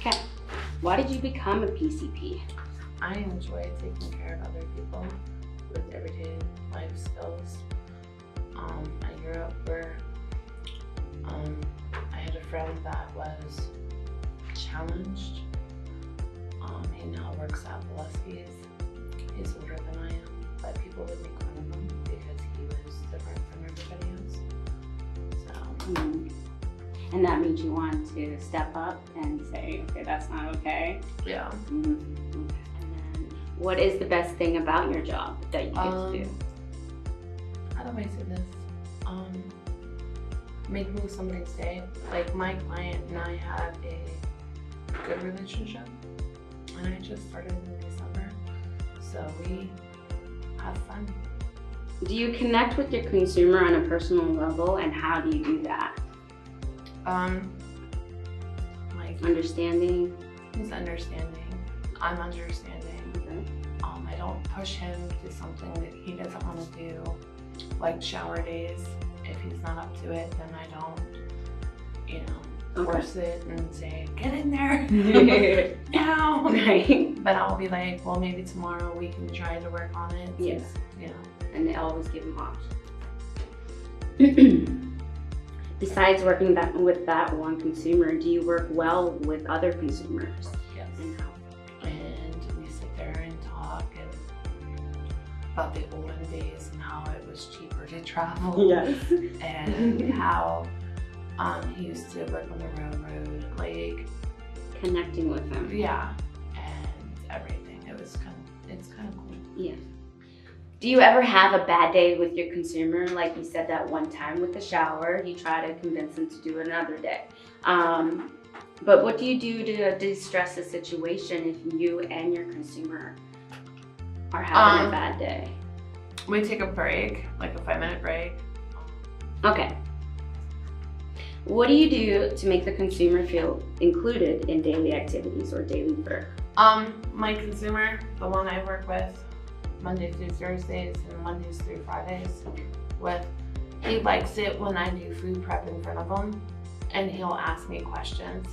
Okay. Why did you become a PCP? I enjoy taking care of other people with everyday life skills. I grew up where I had a friend that was challenged. He now works at Valesky's. He's older than I am, but people would make fun of him because he was different from everybody else. So. And that made you want to step up and say, okay, that's not okay. Yeah. And then, what is the best thing about your job that you get to do? How do I say this? Making somebody's day. Like my client and I have a good relationship, and I just started in December, so we have fun. Do you connect with your consumer on a personal level, and how do you do that? Like Understanding. he's understanding. I'm understanding. Okay. I don't push him to something that he doesn't want to do, like shower days. If he's not up to it, then I don't, force it and say, get in there now. Right. But I'll be like, well, maybe tomorrow we can try to work on it. Yes. And they always give them options. Besides working with that one consumer, do you work well with other consumers? Yes. And how? And we sit there and talk about the olden days and how it was cheaper to travel. Yes. And how he used to work on the railroad, like Connecting with them. yeah, and everything. It's kind of cool. Yeah. Do you ever have a bad day with your consumer? Like you said that one time with the shower, you try to convince them to do it another day. But what do you do to de-stress the situation if you and your consumer are having a bad day? We take a break, like a 5-minute break. Okay. What do you do to make the consumer feel included in daily activities or daily work? My consumer, the one I work with Monday through Thursdays and Mondays through Fridays with, he likes it when I do food prep in front of him, and he'll ask me questions.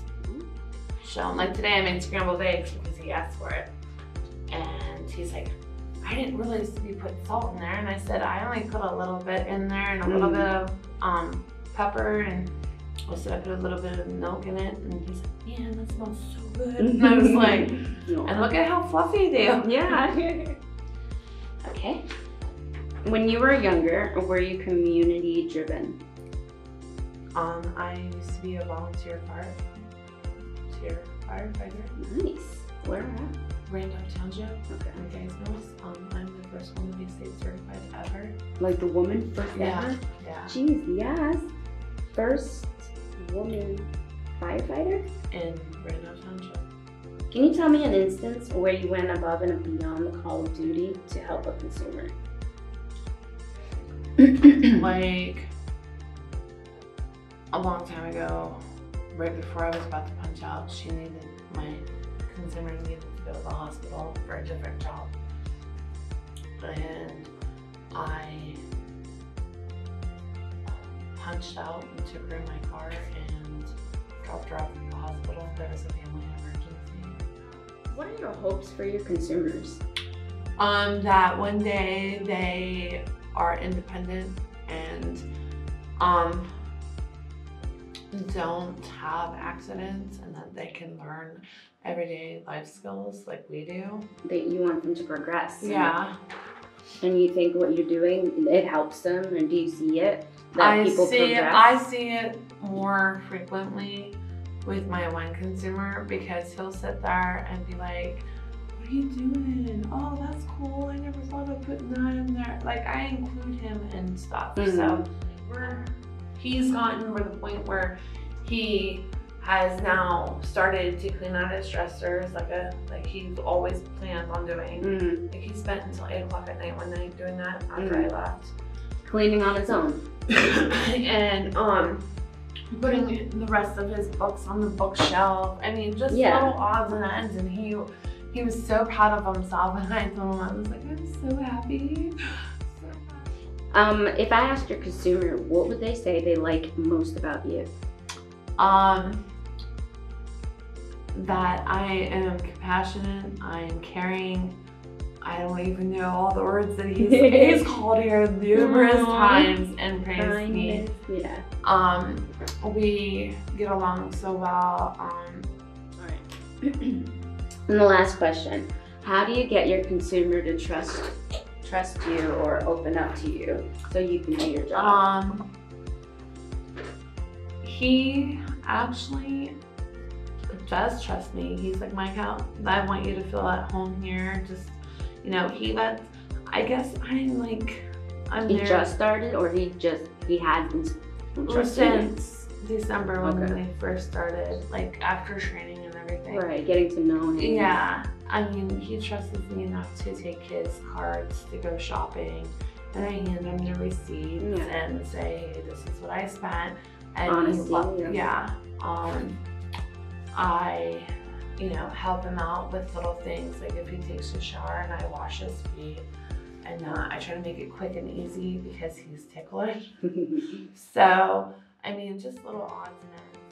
So like today I made scrambled eggs because he asked for it, and he's like, I didn't realize you put salt in there, and I said I only put a little bit in there and a little bit of pepper, and I said I put a little bit of milk in it, and he's like, man, that smells so good. And I was like, and look at how fluffy they are. Yeah. Okay. When you were younger, were you community driven? I used to be a volunteer firefighter. Nice. Where at? Randolph Township. Okay. You guys know. I'm the first one to be state certified ever. Like the woman first ever? Yeah. Jeez, yes. First woman firefighter? In Randolph Township. Can you tell me an instance where you went above and beyond the call of duty to help a consumer? Like a long time ago, right before I was about to punch out, my consumer needed to go to the hospital for a different job. And I punched out and took her in my car and dropped her off at the hospital. There was a family emergency. What are your hopes for your consumers? That one day they are independent and don't have accidents, and that they can learn everyday life skills like we do. That you want them to progress. Yeah. And you think what you're doing, it helps them, and do you see it? That people progress? I see it more frequently with my one consumer, because he'll sit there and be like, what are you doing? Oh, that's cool. I never thought of putting that in there. Like, I include him in stuff. So he's gotten to the point where he has now started to clean out his dressers like he's always planned on doing. Like, he spent until 8 o'clock at night one night doing that after I left. Cleaning on his own. And putting the rest of his books on the bookshelf. I mean, just little odds and ends. And he was so proud of himself. And I told him, I was like, I'm so happy. If I asked your consumer, what would they say they like most about you? that I am compassionate, I am caring. I don't even know all the words that he's called here numerous times and praised me. Yeah. We get along so well. All right. And the last question: how do you get your consumer to trust you or open up to you so you can do your job? He actually does trust me. He's like, Micah, I want you to feel at home here. Just, you know, he lets, I guess I'm He there. just started, or he had been Since December when Okay. they first started, like after training and everything. Right, getting to know him. Yeah, I mean, he trusts me enough to take his cards to go shopping, and I hand him the receipts and say, hey, this is what I spent. And Honestly, I, you know, help him out with little things, like if he takes a shower and I wash his feet, and I try to make it quick and easy because he's ticklish. So, I mean, just little odds and ends.